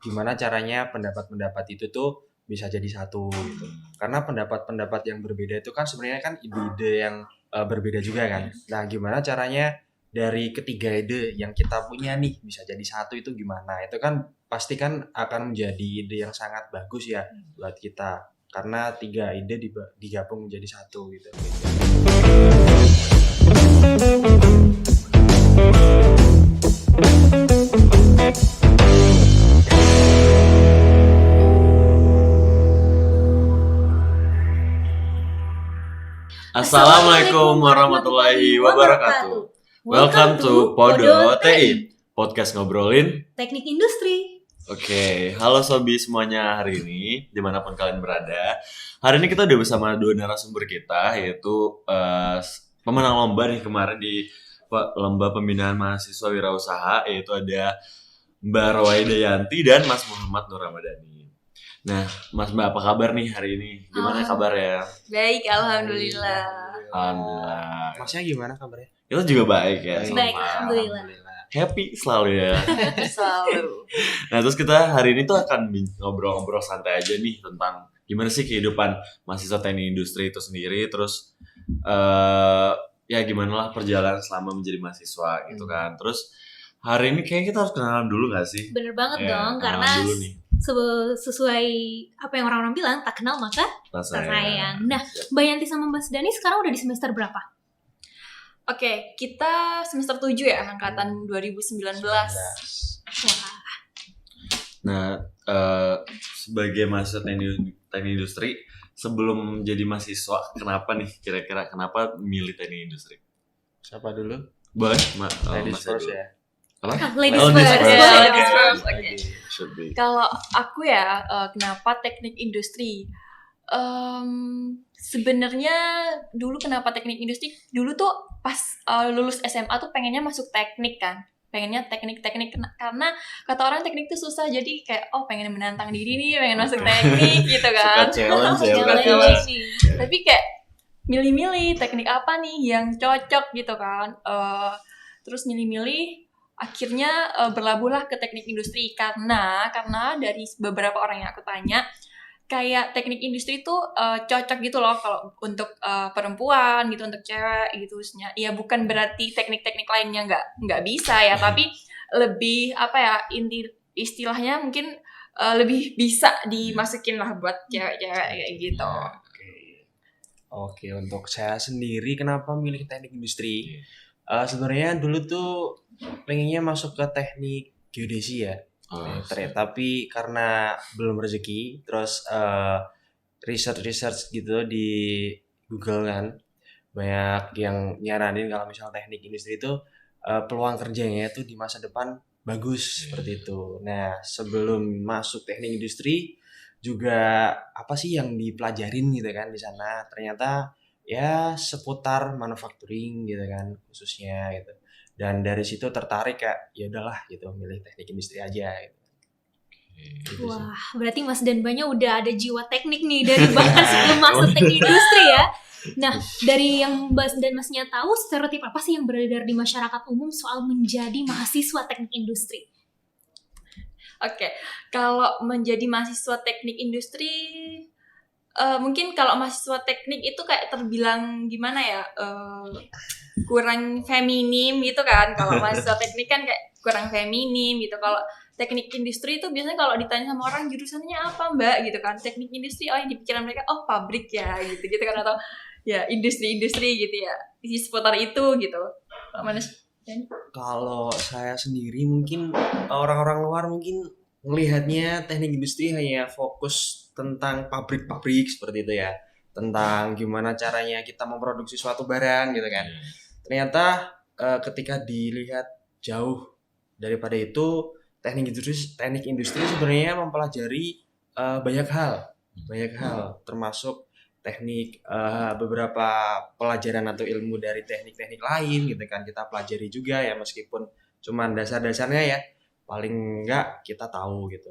gimana caranya pendapat-pendapat itu tuh bisa jadi satu gitu. Karena pendapat-pendapat yang berbeda itu kan sebenarnya kan ide-ide yang berbeda juga kan. Nah, gimana caranya dari ketiga ide yang kita punya nih bisa jadi satu itu gimana? Itu kan pasti kan akan menjadi ide yang sangat bagus ya buat kita. Karena tiga ide digabung menjadi satu gitu. Assalamualaikum warahmatullahi wabarakatuh. Welcome to Podo TI, podcast ngobrolin teknik industri. Oke, halo Sobi semuanya hari ini, dimanapun kalian berada. Hari ini kita udah bersama dua narasumber kita, yaitu pemenang lomba nih kemarin di lomba pembinaan mahasiswa wirausaha, yaitu ada Mbak Rowaida Yanti dan Mas Muhammad Nur Ramadhani. Nah, Mas Mbak apa kabar nih hari ini? Gimana kabarnya? Baik, alhamdulillah. Alhamdulillah. Masnya gimana kabarnya? Kita juga baik ya. Baik, alhamdulillah. Happy selalu ya. Selalu. Nah, terus kita hari ini tuh akan ngobrol-ngobrol santai aja nih tentang gimana sih kehidupan mahasiswa teknik industri itu sendiri. Terus ya gimana lah perjalanan selama menjadi mahasiswa gitu kan. Terus hari ini kayaknya kita harus kenalan dulu gak sih? Bener banget Ya, dong, kenalan karena dulu nih. sesuai apa yang orang-orang bilang, tak kenal maka tak sayang. Nah, Siap. Mbak Yanti sama Mas Dani sekarang udah di semester berapa? Oke, kita semester 7 ya, angkatan 2019. Wah, Nah, sebagai mahasiswa teknik industri, sebelum jadi mahasiswa, kenapa nih kira-kira kenapa milih teknik industri? Siapa dulu? Boleh, Ladies Mas first dulu. ya. Apa? ladies Oh, first. ladies first. Boleh. Ladies first. Oke. Should be. Kalau aku ya, kenapa teknik industri? Sebenarnya dulu kenapa teknik industri? Dulu tuh pas lulus SMA tuh pengennya masuk teknik kan. Pengennya teknik-teknik karena kata orang teknik tuh susah, jadi kayak pengen menantang diri nih, pengen masuk teknik gitu kan. Suka challenge ya, Suka berarti challenge Mas. nih. Tapi kayak milih-milih teknik apa nih yang cocok gitu kan. Terus milih-milih akhirnya berlabuhlah ke teknik industri karena dari beberapa orang yang aku tanya kayak teknik industri itu cocok gitu loh kalau untuk perempuan gitu, untuk cewek gitu. Ya bukan berarti teknik-teknik lainnya nggak bisa ya, tapi lebih apa ya, istilahnya mungkin lebih bisa dimasukin lah buat cewek-cewek kayak gitu. Oke, untuk saya sendiri kenapa milih teknik industri? Sebenarnya dulu tuh pengennya masuk ke teknik geodesi ya, tapi karena belum rezeki, terus research gitu di Google kan, banyak yang nyaranin kalau misal teknik industri itu peluang kerjanya itu di masa depan bagus seperti itu. Nah, sebelum masuk teknik industri juga apa sih yang dipelajarin gitu kan di sana? Ternyata ya seputar manufacturing gitu kan khususnya gitu. Dan dari situ tertarik kayak ya udahlah gitu milih teknik industri aja gitu. Gitu sih. Wah, berarti Mas dan Mbaknya udah ada jiwa teknik nih dari bahkan sebelum masuk teknik industri ya. Nah, dari yang Mbak dan Masnya tahu, stereotip apa sih yang beredar di masyarakat umum soal menjadi mahasiswa teknik industri? Oke, kalau menjadi mahasiswa teknik industri, mungkin kalau mahasiswa teknik itu kayak terbilang gimana ya, kurang feminim gitu kan. Kalau mahasiswa teknik kan kayak kurang feminim gitu. Kalau teknik industri itu biasanya kalau ditanya sama orang jurusannya apa Mbak gitu kan, teknik industri, yang di pikiran mereka pabrik ya gitu kan, atau ya industri gitu ya, isi seputar itu gitu. Mana sih? Kalau saya sendiri mungkin orang-orang luar mungkin melihatnya teknik industri hanya fokus tentang pabrik-pabrik seperti itu ya, tentang gimana caranya kita memproduksi suatu barang gitu kan. Ternyata ketika dilihat jauh daripada itu, teknik industri sebenarnya mempelajari banyak hal, termasuk teknik beberapa pelajaran atau ilmu dari teknik-teknik lain gitu kan kita pelajari juga ya, meskipun cuman dasar-dasarnya ya, paling enggak kita tahu gitu.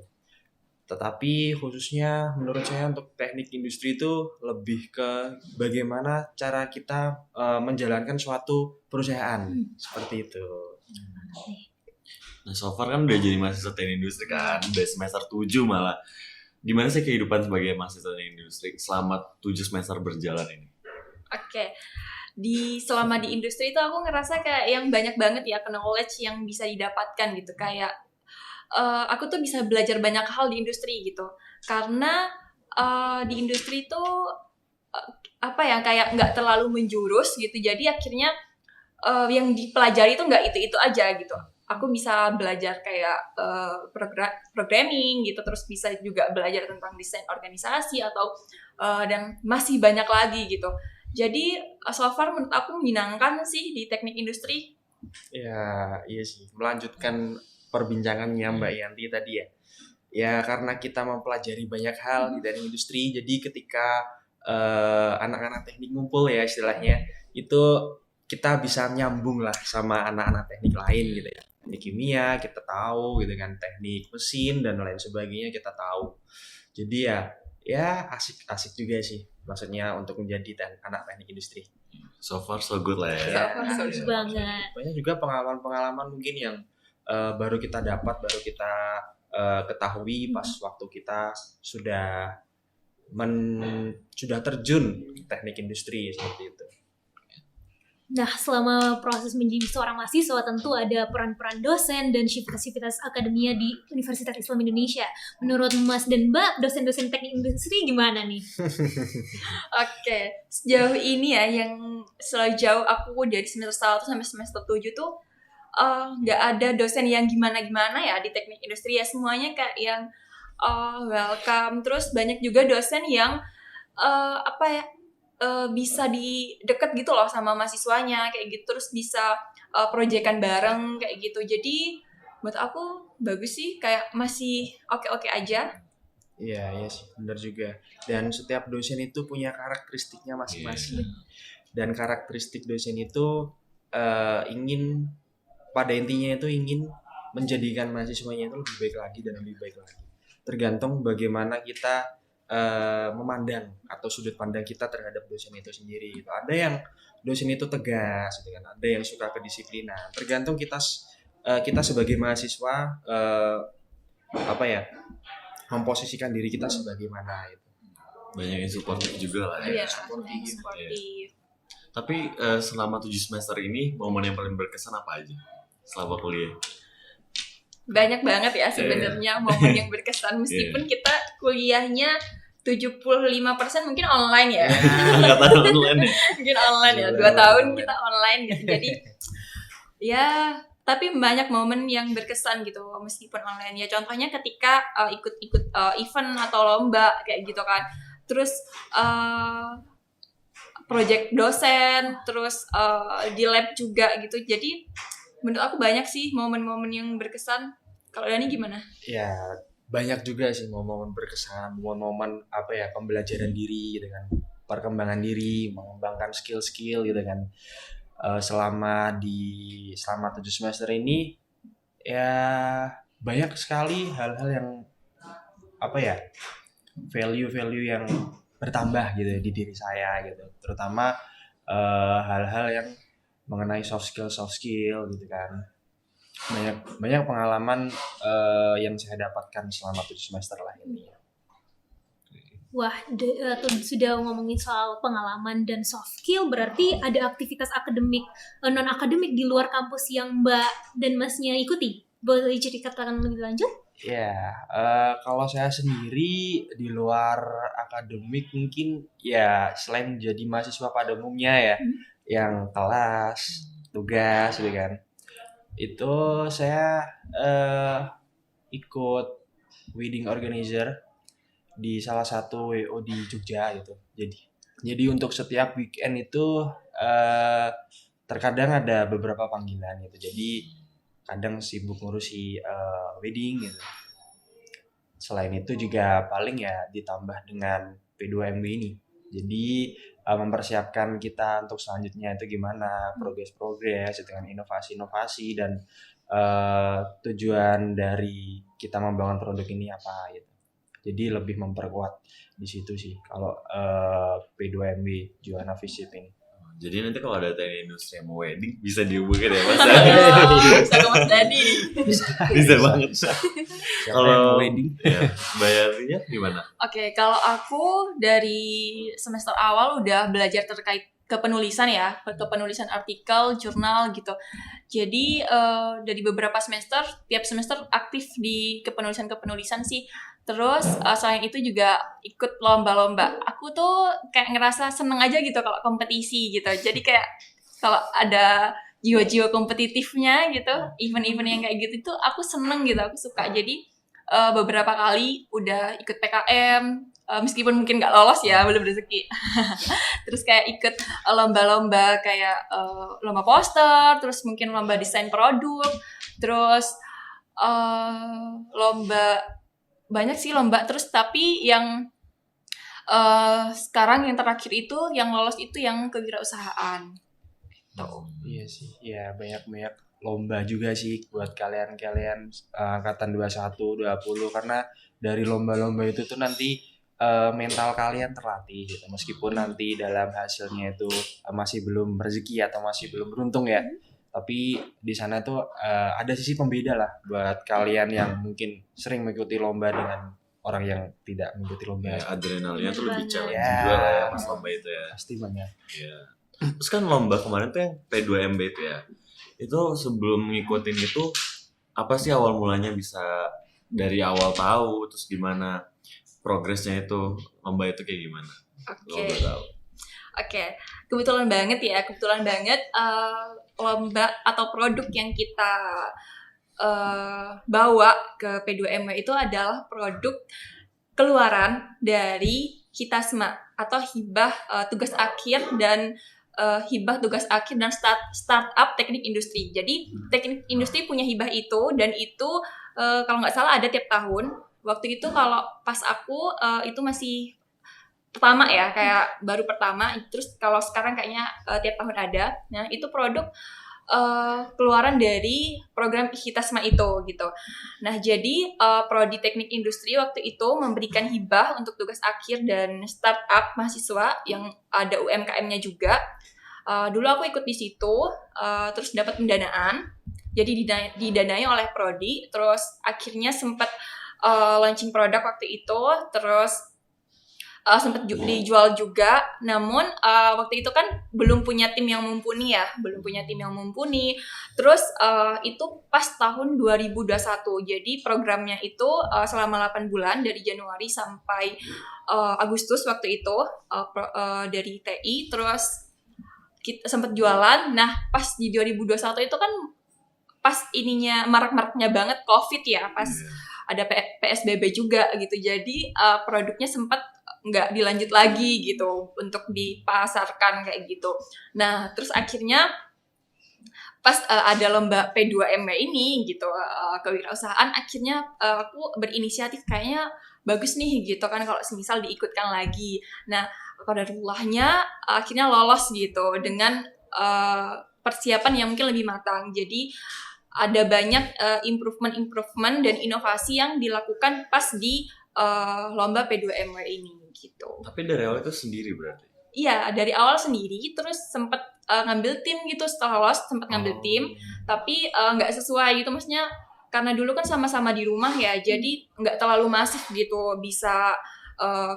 Tetapi khususnya menurut saya untuk teknik industri itu lebih ke bagaimana cara kita menjalankan suatu perusahaan seperti itu. Nah, so far kan udah jadi mahasiswa teknik industri kan, udah semester 7 malah. Gimana sih kehidupan sebagai mahasiswa teknik industri selama 7 semester berjalan ini? Oke. Selama di industri itu aku ngerasa kayak yang banyak banget ya knowledge yang bisa didapatkan gitu. Kayak aku tuh bisa belajar banyak hal di industri gitu. Karena di industri itu apa ya, kayak nggak terlalu menjurus gitu. Jadi akhirnya yang dipelajari itu nggak itu aja gitu. Aku bisa belajar kayak programming gitu, terus bisa juga belajar tentang desain organisasi atau dan masih banyak lagi gitu. Jadi so far menurut aku menyenangkan sih di teknik industri. Ya, iya sih. Melanjutkan perbincangannya Mbak Yanti tadi ya. Ya, karena kita mempelajari banyak hal di teknik industri, jadi ketika anak-anak teknik ngumpul ya istilahnya, itu kita bisa nyambung lah sama anak-anak teknik lain gitu ya. Teknik kimia kita tahu gitu kan, teknik mesin dan lain sebagainya kita tahu. Jadi ya asik-asik juga sih maksudnya untuk menjadi anak teknik industri. So far so good lah ya. Ya, Bagus banget. banyak juga pengalaman-pengalaman mungkin yang baru kita dapat, baru kita ketahui pas waktu kita sudah sudah terjun ke teknik industri seperti itu. Nah, selama proses menjadi seorang mahasiswa tentu ada peran-peran dosen dan sivitas-sivitas akademia di Universitas Islam Indonesia. Menurut Mas dan Mbak, dosen-dosen teknik industri gimana nih? Oke, sejauh ini ya yang sejauh aku dari semester 1 sampai semester 7 tuh nggak ada dosen yang gimana-gimana ya di teknik industri ya, semuanya kayak yang welcome. Terus banyak juga dosen yang bisa deket gitu loh sama mahasiswanya kayak gitu, terus bisa proyekan bareng kayak gitu. Jadi buat aku bagus sih, kayak masih oke-oke aja. Iya sih, benar juga. Dan setiap dosen itu punya karakteristiknya masing-masing. Dan karakteristik dosen itu ingin pada intinya itu ingin menjadikan mahasiswanya itu lebih baik lagi dan lebih baik lagi. Tergantung bagaimana kita memandang atau sudut pandang kita terhadap dosen itu sendiri. Gitu. Ada yang dosen itu tegas, gitu kan. Ada yang suka kedisiplinan. Tergantung kita sebagai mahasiswa memposisikan diri kita sebagai mana itu. Banyak yang supportive juga lah ya. Iya, supportive. Tapi selama 7 semester ini momen yang paling berkesan apa aja selama kuliah? Banyak banget ya sebenarnya momen yang berkesan, meskipun kita kuliahnya 75% mungkin online ya. Angkatan online ya. Mungkin online ya, 2 tahun kita online gitu. Jadi ya, tapi banyak momen yang berkesan gitu meskipun online ya. Contohnya ketika ikut event atau lomba kayak gitu kan. Terus project dosen, terus di lab juga gitu. Jadi menurut aku banyak sih momen-momen yang berkesan. Kalau Dani gimana? Ya, banyak juga sih momen berkesan, momen pembelajaran diri gitu kan, perkembangan diri, mengembangkan skill-skill gitu kan. Selama 7 semester ini ya banyak sekali hal-hal yang value-value yang bertambah gitu di diri saya gitu, terutama hal-hal yang mengenai soft skill gitu kan. Banyak pengalaman yang saya dapatkan selama 7 semester lah ini. Wah, sudah ngomongin soal pengalaman dan soft skill, berarti ada aktivitas akademik, non-akademik di luar kampus yang Mbak dan Masnya ikuti. Boleh ceritakan lebih lanjut? Ya, kalau saya sendiri di luar akademik mungkin ya selain jadi mahasiswa pada umumnya ya, yang kelas, tugas gitu kan. Itu saya ikut wedding organizer di salah satu WO di Jogja gitu. Jadi untuk setiap weekend itu terkadang ada beberapa panggilan gitu. Jadi kadang sibuk ngurusi wedding gitu. Selain itu juga paling ya ditambah dengan P2MW ini. Jadi mempersiapkan kita untuk selanjutnya itu gimana, progres dengan inovasi-inovasi dan tujuan dari kita membangun produk ini apa gitu. Jadi lebih memperkuat di situ sih kalau P2MW Juana Visip ini. Jadi nanti kalau ada teknik industri yang mau wedding bisa dihubungin ya Mas. Bisa ke Mas Dani. Bisa banget. Siapa yang Kalau mau wedding? ya, bayarnya gimana? Oke, kalau aku dari semester awal udah belajar terkait kepenulisan ya, kepenulisan artikel, jurnal gitu. Jadi dari beberapa semester, tiap semester aktif di kepenulisan sih. Terus selain itu juga ikut lomba-lomba. Aku tuh kayak ngerasa seneng aja gitu kalau kompetisi gitu. Jadi kayak kalau ada jiwa-jiwa kompetitifnya gitu, event-event yang kayak gitu tuh aku seneng gitu, aku suka. Jadi beberapa kali udah ikut PKM, meskipun mungkin nggak lolos ya, belum rezeki. Terus kayak ikut lomba-lomba kayak lomba poster, terus mungkin lomba desain produk, terus lomba banyak sih lomba. Terus tapi yang sekarang yang terakhir itu yang lolos itu yang kewirausahaan. Iya sih, ya banyak lomba juga sih buat kalian angkatan 21, 20 karena dari lomba-lomba itu tuh nanti mental kalian terlatih gitu. Meskipun nanti dalam hasilnya itu masih belum rezeki atau masih belum beruntung ya. Tapi di sana tuh ada sisi pembeda lah buat kalian yang mungkin sering mengikuti lomba dengan orang yang tidak mengikuti lomba. Ya, adrenalinnya tuh lebih challenge Ya. juga lah ya Mas lomba itu ya. Pasti banyak. Iya. Terus kan lomba kemarin tuh yang P2MB itu ya. Itu sebelum ngikutin itu apa sih awal mulanya bisa dari awal tahu terus gimana progresnya itu lomba itu kayak gimana? Oke. Lomba tahu. Oke, kebetulan banget lomba atau produk yang kita bawa ke P2MW itu adalah produk keluaran dari Hitasma atau hibah tugas akhir dan hibah tugas akhir dan startup teknik industri. Jadi teknik industri punya hibah itu dan itu kalau nggak salah ada tiap tahun. Waktu itu kalau pas aku itu masih pertama ya, kayak baru pertama. Terus kalau sekarang kayaknya tiap tahun ada. Nah itu produk keluaran dari program Hitasma itu gitu. Nah jadi prodi teknik industri waktu itu memberikan hibah untuk tugas akhir dan startup mahasiswa yang ada UMKM-nya juga. Dulu aku ikut di situ, terus dapat pendanaan. Jadi didanai oleh prodi. Terus akhirnya sempat launching produk waktu itu. Terus sempat dijual juga, namun waktu itu kan belum punya tim yang mumpuni. Terus itu pas tahun 2021, jadi programnya itu selama 8 bulan dari Januari sampai Agustus waktu itu dari TI. Terus kita sempat jualan. Nah pas di 2021 itu kan pas ininya marak-maraknya banget COVID ya, pas ada PSBB juga gitu, jadi produknya sempat nggak dilanjut lagi gitu untuk dipasarkan kayak gitu. Nah terus akhirnya pas ada lomba P2MW ini gitu, kewirausahaan, akhirnya aku berinisiatif kayaknya bagus nih gitu kan kalau semisal diikutkan lagi. Nah qadarullahnya akhirnya lolos gitu dengan persiapan yang mungkin lebih matang. Jadi ada banyak improvement dan inovasi yang dilakukan pas di lomba P2MW ini gitu. Tapi dari awal itu sendiri berarti? Iya, dari awal sendiri, terus sempat ngambil tim gitu, setelah lolos sempat ngambil tim, tapi nggak sesuai gitu, maksudnya karena dulu kan sama-sama di rumah ya, jadi nggak terlalu masif gitu, bisa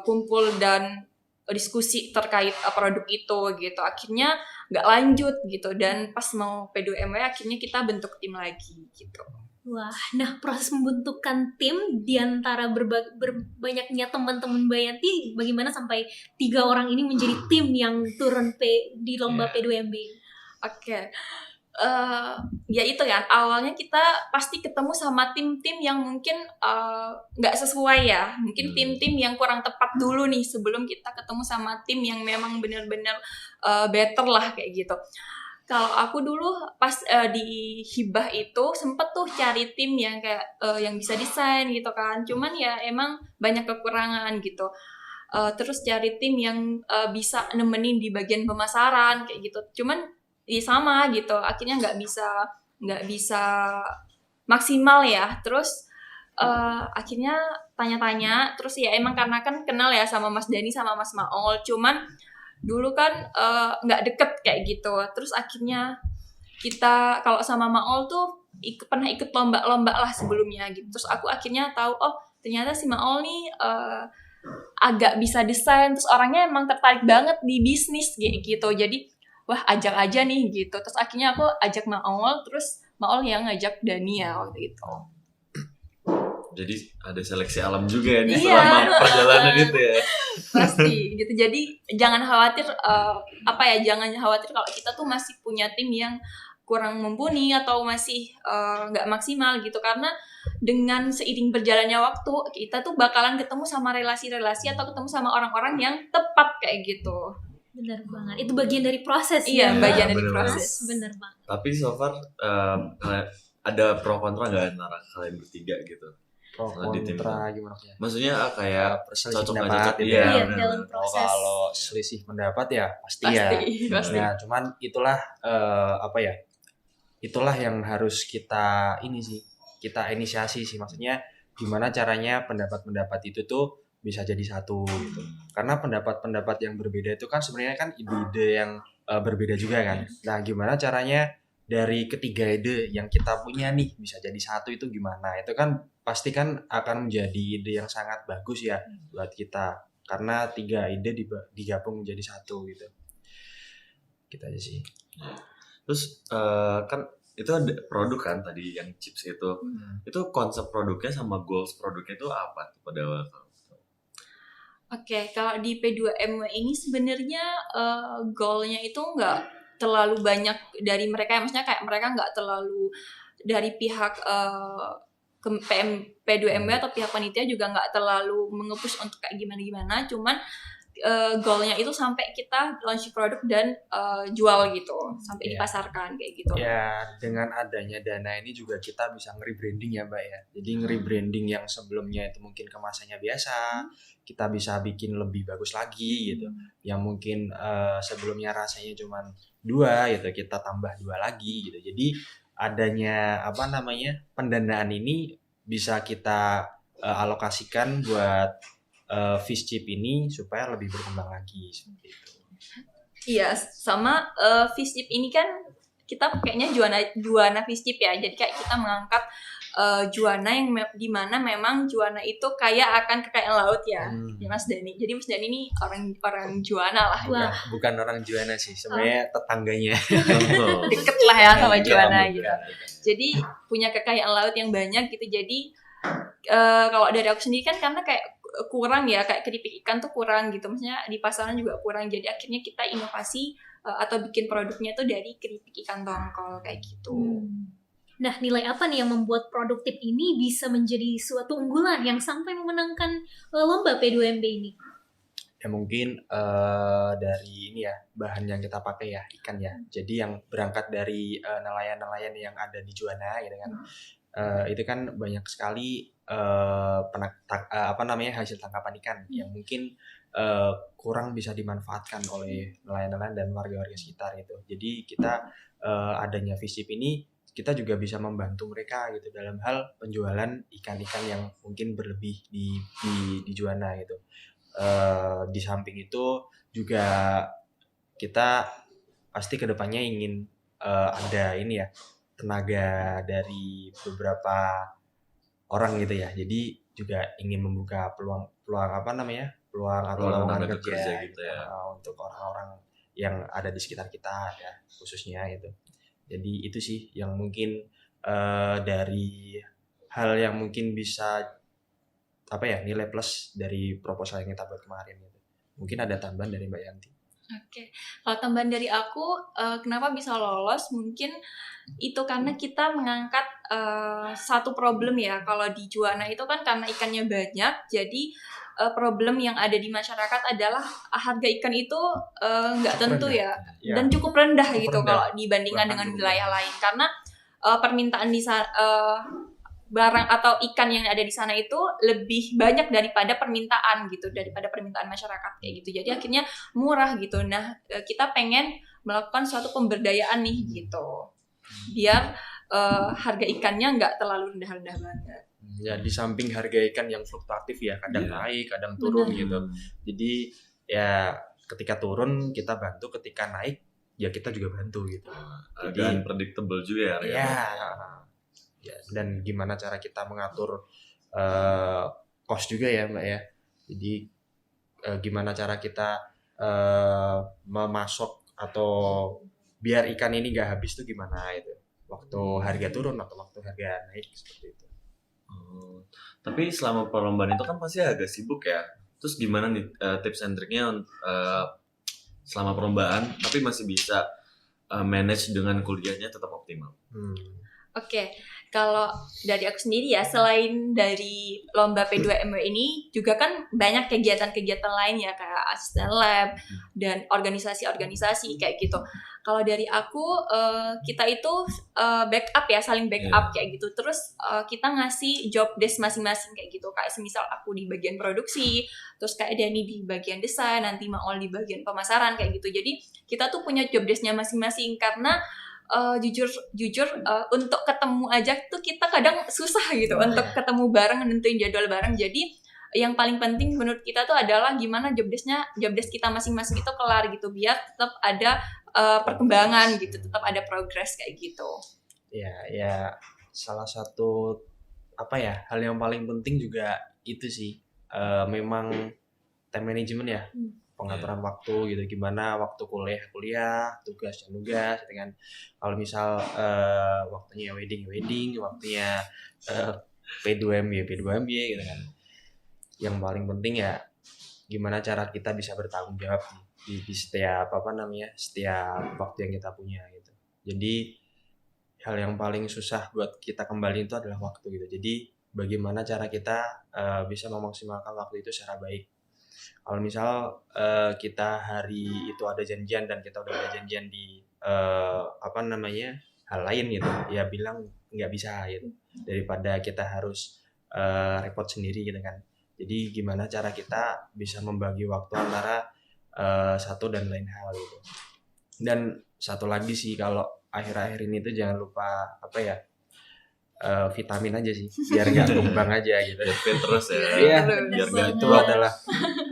kumpul dan diskusi terkait produk itu gitu. Akhirnya nggak lanjut gitu, dan pas mau P2MW akhirnya kita bentuk tim lagi gitu. Wah, nah proses membentukkan tim di antara berbanyaknya teman-teman Mbak Yanti, bagaimana sampai 3 orang ini menjadi tim yang turun di lomba P2MB? Oke. Ya itu kan, awalnya kita pasti ketemu sama tim-tim yang mungkin nggak sesuai ya. Mungkin tim-tim yang kurang tepat dulu nih sebelum kita ketemu sama tim yang memang benar-benar better lah kayak gitu. Kalau aku dulu pas di hibah itu sempet tuh cari tim yang kayak yang bisa desain gitu kan. Cuman ya emang banyak kekurangan gitu. Terus cari tim yang bisa nemenin di bagian pemasaran kayak gitu. Cuman ya sama gitu. Akhirnya nggak bisa maksimal ya. Terus akhirnya tanya-tanya. Terus ya emang karena kan kenal ya sama Mas Dani sama Mas Maol. Cuman dulu kan nggak deket kayak gitu. Terus akhirnya kita kalau sama Maol tuh pernah ikut lomba-lomba lah sebelumnya gitu. Terus aku akhirnya tahu, oh ternyata si Maol nih agak bisa desain, terus orangnya emang tertarik banget di bisnis gitu. Jadi wah ajak aja nih gitu. Terus akhirnya aku ajak Maol, terus Maol yang ngajak Daniel gitu. Jadi ada seleksi alam juga ya nih Iya. selama perjalanan itu ya. Pasti gitu. Jadi jangan khawatir jangan khawatir kalau kita tuh masih punya tim yang kurang mumpuni atau masih nggak maksimal gitu, karena dengan seiring berjalannya waktu kita tuh bakalan ketemu sama relasi-relasi atau ketemu sama orang-orang yang tepat kayak gitu. Benar banget. Itu bagian dari proses Iya, ya. bagian dari bener-bener. proses. Benar banget. Tapi so far ada pro kontra nggak antara kalian bertiga gitu? Pro Di tim kontra gimana ya? Maksudnya kayak Perselisih cocok nggak pendapat cocok? gitu Iya, Iya, bener, dalam bener. proses. Kalau selisih pendapat ya pasti ya. Pasti. Nah, cuman itulah itulah yang harus kita kita inisiasi sih, maksudnya gimana caranya pendapat-pendapat itu tuh bisa jadi satu gitu. Karena pendapat-pendapat yang berbeda itu kan sebenarnya kan ide-ide yang berbeda juga kan. Nah, gimana caranya dari ketiga ide yang kita punya nih bisa jadi satu itu gimana? Itu kan pasti kan akan menjadi ide yang sangat bagus ya buat kita. Karena 3 ide digabung menjadi satu gitu. Kita aja sih. Terus kan itu ada produk kan tadi yang chips itu. Itu konsep produknya sama goals produknya itu apa tuh pada waktu? Oke, kalau di P2M ini sebenarnya goalnya itu nggak terlalu banyak dari mereka, maksudnya kayak mereka nggak terlalu dari pihak P2MW atau pihak panitia juga nggak terlalu mengepush untuk kayak gimana-gimana, cuman goalnya itu sampai kita launch produk dan jual gitu, sampai dipasarkan kayak gitu. Ya, dengan adanya dana ini juga kita bisa nge-rebranding ya Mbak ya. Jadi nge-rebranding yang sebelumnya itu mungkin kemasannya biasa, kita bisa bikin lebih bagus lagi gitu. Yang mungkin sebelumnya rasanya cuma 2 gitu, kita tambah 2 lagi gitu. Jadi adanya pendanaan ini bisa kita alokasikan buat fish chip ini supaya lebih berkembang lagi seperti itu. Iya, sama fish chip ini kan kita pakainya juana fish chip ya. Jadi kayak kita mengangkat juana yang di mana memang juana itu kaya akan kekayaan laut ya, ya Mas Dani. Jadi Mas Dani ini orang juana lah. Bukan orang juana sih, sebenarnya tetangganya. Deket lah ya sama juana Iya, gitu. Jadi punya kekayaan laut yang banyak gitu. Jadi kalau dari aku sendiri kan karena kayak kurang ya, kayak keripik ikan tuh kurang gitu, maksudnya di pasaran juga kurang, jadi akhirnya kita inovasi atau bikin produknya tuh dari keripik ikan tongkol kayak gitu. Nah, nilai apa nih yang membuat produk tip ini bisa menjadi suatu unggulan yang sampai memenangkan lomba P2MB ini? Ya mungkin dari ini ya, bahan yang kita pakai ya, ikan ya. Jadi yang berangkat dari nelayan-nelayan yang ada di Juwana gitu kan. Itu kan banyak sekali hasil tangkapan ikan yang mungkin kurang bisa dimanfaatkan oleh nelayan-nelayan dan warga-warga sekitar itu. Jadi kita adanya fish chip ini kita juga bisa membantu mereka gitu dalam hal penjualan ikan-ikan yang mungkin berlebih di Juwana gitu. Di samping itu juga kita pasti kedepannya ingin ada ini ya, tenaga dari beberapa orang gitu ya. Jadi juga ingin membuka peluang atau lowongan kerja gitu ya, untuk orang-orang yang ada di sekitar kita ya, khususnya itu. Jadi itu sih yang mungkin dari hal yang mungkin bisa nilai plus dari proposal yang kita buat kemarin gitu. Mungkin ada tambahan dari Mbak Yanti. Oke, kalau tambahan dari aku, kenapa bisa lolos? Mungkin itu karena kita mengangkat satu problem ya. Kalau di Juwana itu kan karena ikannya banyak, jadi problem yang ada di masyarakat adalah harga ikan itu nggak tentu ya, dan cukup rendah gitu kalau dibandingkan dengan wilayah lain. Karena permintaan di barang atau ikan yang ada di sana itu lebih banyak daripada permintaan gitu, daripada permintaan masyarakat kayak gitu. Jadi akhirnya murah gitu. Nah, kita pengen melakukan suatu pemberdayaan nih gitu, biar harga ikannya nggak terlalu rendah-rendah banget. Ya, di samping harga ikan yang fluktuatif ya, kadang naik, kadang turun gitu. Jadi ya ketika turun kita bantu, ketika naik ya kita juga bantu gitu. Agak unpredictable juga ya harga. Ya, dan gimana cara kita mengatur cost juga ya Mbak ya. Jadi gimana cara kita memasok atau biar ikan ini gak habis tuh gimana itu. Waktu harga turun atau waktu harga naik seperti itu. Tapi selama perlombaan itu kan pasti agak sibuk ya. Terus gimana nih tips and triknya selama perlombaan tapi masih bisa manage dengan kuliahnya tetap optimal? Oke, kalau dari aku sendiri ya, selain dari lomba P2MW ini juga kan banyak kegiatan-kegiatan lain ya, kayak asisten lab dan organisasi-organisasi kayak gitu. Kalau dari aku, kita itu backup ya, saling backup kayak gitu. Terus kita ngasih job desk masing-masing kayak gitu. Kayak semisal aku di bagian produksi, terus kayak Dani di bagian desain, nanti Maol di bagian pemasaran kayak gitu. Jadi kita tuh punya job desk-nya masing-masing karena jujur untuk ketemu aja tuh kita kadang susah gitu untuk ketemu bareng, nentuin jadwal bareng. Jadi yang paling penting menurut kita tuh adalah gimana job desk kita masing-masing itu kelar gitu, biar tetap ada perkembangan gitu, tetap ada progres kayak gitu. Ya salah satu hal yang paling penting juga itu sih memang time management ya. Pengaturan waktu gitu, gimana waktu kuliah, tugas gitu kan. Kalau misal waktunya wedding, waktunya P2MY gitu kan. Yang paling penting ya gimana cara kita bisa bertanggung jawab di setiap setiap waktu yang kita punya gitu. Jadi hal yang paling susah buat kita kembali itu adalah waktu gitu. Jadi bagaimana cara kita bisa memaksimalkan waktu itu secara baik. Kalau misal kita hari itu ada janjian dan kita udah ada janjian di hal lain gitu, ya bilang nggak bisa gitu, daripada kita harus repot sendiri gitu kan. Jadi gimana cara kita bisa membagi waktu antara satu dan lain hal gitu. Dan satu lagi sih, kalau akhir-akhir ini tuh jangan lupa vitamin aja sih, biar nggak tumbang aja gitu. Fit terus ya. Iya, biar nggak itu adalah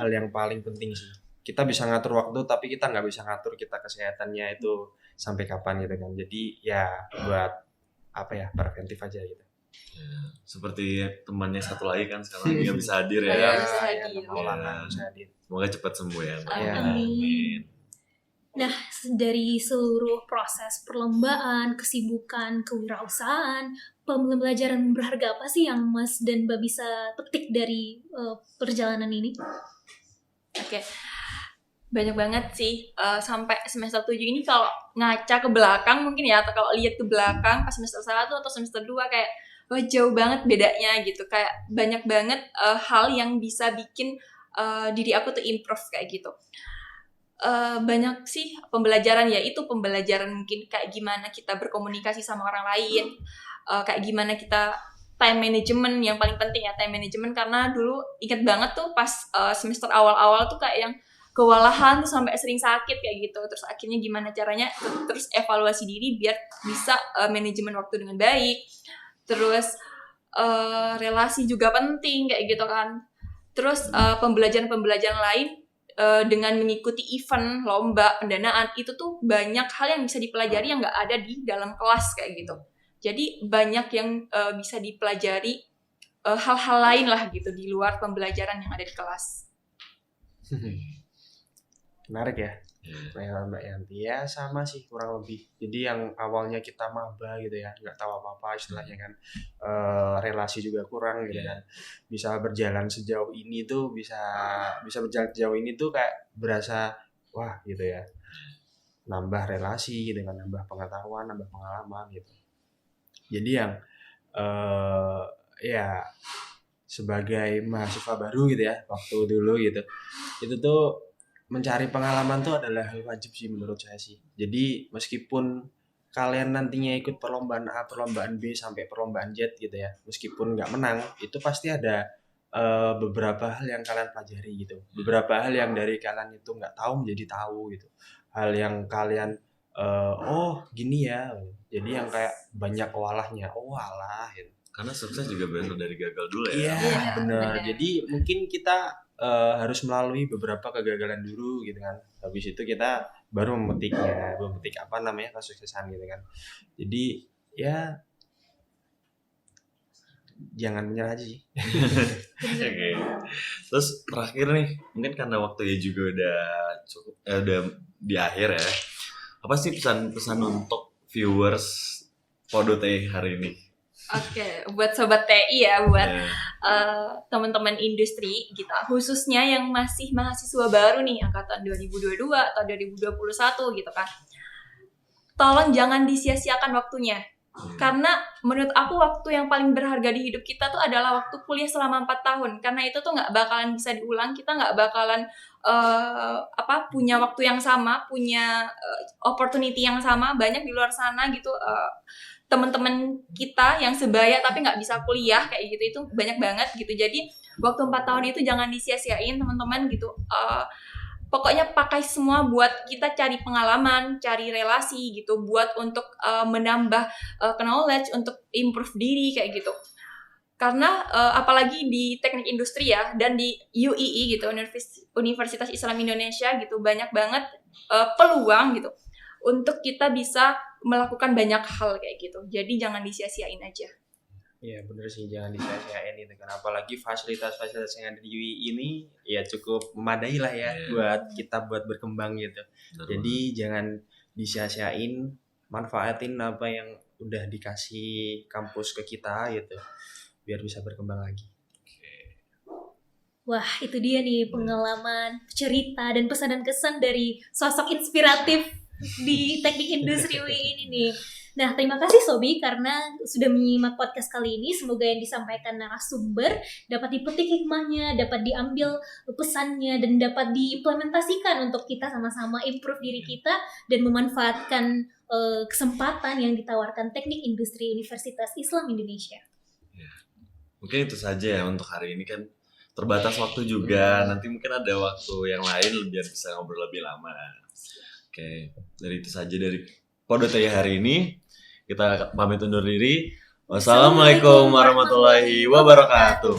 hal yang paling penting sih. Kita bisa ngatur waktu, tapi kita nggak bisa ngatur kita kesehatannya itu sampai kapan gitu kan. Jadi ya buat preventif aja gitu. Seperti temannya satu lagi kan sekarang nggak bisa hadir ya. Bisa hadir. Bisa hadir. Semoga cepat sembuh ya. Amin. Nah, dari seluruh proses perlombaan, kesibukan, kewirausahaan, pembelajaran berharga apa sih yang Mas dan Mbak bisa petik dari perjalanan ini? Oke, banyak banget sih. Sampai semester 7 ini kalau ngaca ke belakang mungkin ya, atau kalau lihat ke belakang pas semester 1 atau semester 2 kayak wah jauh banget bedanya gitu. Kayak banyak banget hal yang bisa bikin diri aku tuh improve kayak gitu. Banyak sih pembelajaran, ya itu pembelajaran mungkin kayak gimana kita berkomunikasi sama orang lain, kayak gimana kita time management, yang paling penting ya time management, karena dulu ingat banget tuh pas semester awal-awal tuh kayak yang kewalahan tuh sampai sering sakit kayak gitu. Terus akhirnya gimana caranya terus evaluasi diri biar bisa manajemen waktu dengan baik. Terus relasi juga penting kayak gitu kan. Terus pembelajaran lain dengan mengikuti event, lomba, pendanaan, itu tuh banyak hal yang bisa dipelajari yang nggak ada di dalam kelas kayak gitu. Jadi banyak yang bisa dipelajari hal-hal lain lah gitu di luar pembelajaran yang ada di kelas. Menarik ya, Mbak Yanti. Ya sama sih kurang lebih. Jadi yang awalnya kita maba gitu ya, nggak tahu apa-apa istilahnya kan, relasi juga kurang gitu kan. Bisa berjalan sejauh ini tuh, bisa berjalan sejauh ini tuh kayak berasa wah gitu ya. Nambah relasi gitu kan, nambah pengetahuan, nambah pengalaman gitu. Jadi yang ya sebagai mahasiswa baru gitu ya, waktu dulu gitu, itu tuh mencari pengalaman tuh adalah hal wajib sih menurut saya sih. Jadi meskipun kalian nantinya ikut perlombaan A, perlombaan B, sampai perlombaan Z gitu ya, meskipun nggak menang, itu pasti ada beberapa hal yang kalian pelajari gitu. Beberapa hal yang dari kalian itu nggak tahu menjadi tahu gitu. Hal yang kalian oh gini ya. Jadi yang kayak banyak walahnya, oh walah gitu. Karena sukses juga berasal dari gagal dulu ya. Iya, benar. Jadi mungkin kita harus melalui beberapa kegagalan dulu gitu kan. Habis itu kita baru memetik apa namanya kesuksesan gitu kan. Jadi ya jangan menyerah aja sih. Oke. Terus terakhir nih, mungkin karena waktunya juga udah cukup, udah di akhir ya. Apa sih pesan-pesan untuk viewers Podo.TI hari ini? Oke, buat sobat TI ya, buat Ya. teman-teman industri kita, khususnya yang masih mahasiswa baru nih, angkatan 2022 atau 2021 gitu kan. Tolong jangan disia-siakan waktunya. Karena menurut aku waktu yang paling berharga di hidup kita tuh adalah waktu kuliah selama 4 tahun. Karena itu tuh nggak bakalan bisa diulang, kita nggak bakalan punya waktu yang sama, punya opportunity yang sama. Banyak di luar sana gitu teman-teman kita yang sebaya tapi nggak bisa kuliah kayak gitu, itu banyak banget gitu. Jadi waktu 4 tahun itu jangan disia-siain teman-teman gitu. Pokoknya pakai semua buat kita cari pengalaman, cari relasi gitu, buat untuk menambah knowledge, untuk improve diri kayak gitu. Karena apalagi di teknik industri ya, dan di UII gitu, Universitas Islam Indonesia gitu, banyak banget peluang gitu untuk kita bisa melakukan banyak hal kayak gitu. Jadi jangan disia-siain aja. Iya bener sih, jangan disia-siain itu kan. Apalagi fasilitas-fasilitas yang ada di UI ini ya cukup memadai lah ya buat kita buat berkembang gitu. Jadi jangan disia-siain, manfaatin apa yang udah dikasih kampus ke kita gitu biar bisa berkembang lagi. Wah, itu dia nih pengalaman, cerita, dan pesan dan kesan dari sosok inspiratif di teknik industri UI ini nih. Nah, terima kasih Sobi karena sudah menyimak podcast kali ini. Semoga yang disampaikan narasumber dapat dipetik hikmahnya, dapat diambil pesannya, dan dapat diimplementasikan untuk kita sama-sama improve diri kita dan memanfaatkan kesempatan yang ditawarkan teknik industri Universitas Islam Indonesia. Mungkin itu saja ya untuk hari ini, kan terbatas waktu juga. Nanti mungkin ada waktu yang lain biar bisa ngobrol lebih lama. Oke, dari itu saja dari Podo.TI hari ini. Kita pamit undur diri. Wassalamualaikum warahmatullahi wabarakatuh.